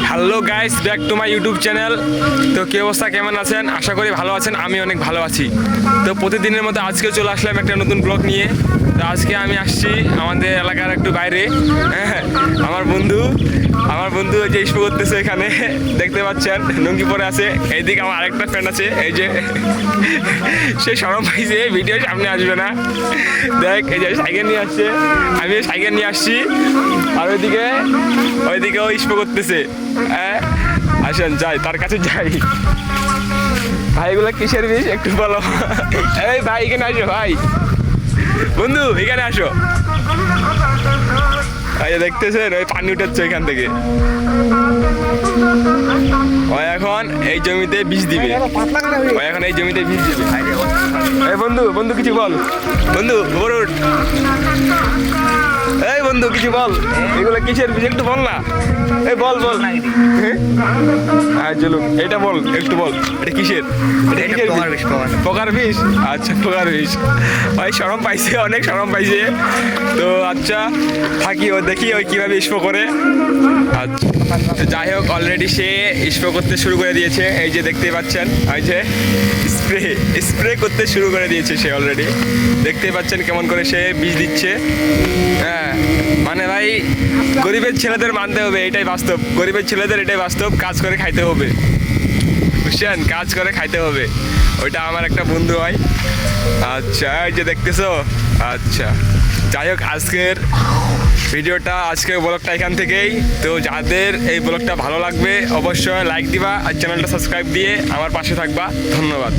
Hello guys, back to my YouTube channel. তো কি অবস্থা, কেমন আছেন? আশা করি ভালো আছেন। আমি অনেক ভালো আছি। তো প্রতিদিনের মতো আজকেও চলে আসলাম একটা নতুন ব্লগ নিয়ে। তো আজকে আমি আসছি আমাদের এলাকার একটু বাইরে। হ্যাঁ, আমার বন্ধু যে ইস্পো করতেছে এখানে দেখতে পাচ্ছেন, লুঙ্গি পরে আছে। এইদিকে আমার আরেকটা ফ্রেন্ড আছে, এই যে সে সরম পাইছে, ভিডিও সামনে আসবে না। দেখ, এই যে সাইকেল নিয়ে আসছে, আমি সাইকেল নিয়ে আসছি, আর ওইদিকে ও ইস্পো করতেছে। হ্যাঁ, আসেন যাই, তার কাছে যাই। ভাই, এগুলো কিসের বিষ একটু বলো। এই ভাই, এখানে আসো ভাই, বন্ধু এখানে আসো। দেখতেছেন ওই পানি উঠাচ্ছে এখান থেকে। ও এখন এই জমিতে বীজ দিবে। এই বন্ধু কিছু বল। বন্ধু বরুট, এই বন্ধু কিছু বল, এগুলো কিসের বীজ একটু বল না। এই বল। হ্যাঁ চলুক, এটা বল, একটু বল, এটা কিসের? পোকার বিষ। আচ্ছা, পোকার বিষ। ভাই শরম পাইছে, অনেক শরম পাইছে। তো আচ্ছা থাকি, ও দেখি ওই কিভাবে স্প্রে করে। আচ্ছা, যাই হোক, অলরেডি সে স্প্রে করতে শুরু করে দিয়েছে। এই যে দেখতে পাচ্ছেন, ওই যে স্প্রে করতে শুরু করে দিয়েছে সে অলরেডি। দেখতে পাচ্ছেন কেমন করে সে বীজ দিচ্ছে। হ্যাঁ, মানে ভাই, গরিবের ছেলেদের মানতে হবে, এটাই বাস্তব। গরিবের ছেলেদের এটাই বাস্তব, কাজ করে খাইতে হবে, বুঝছেন? কাজ করে খাইতে হবে। ওইটা আমার একটা বন্ধু হয়। আচ্ছা, এই যে দেখতেছো। আচ্ছা, যাই হোক, আজকের ব্লগটা এখান থেকেই। তো যাদের এই ব্লগটা ভালো লাগবে অবশ্যই লাইক দিবা আর চ্যানেলটা সাবস্ক্রাইব দিয়ে আমার পাশে থাকবা। ধন্যবাদ।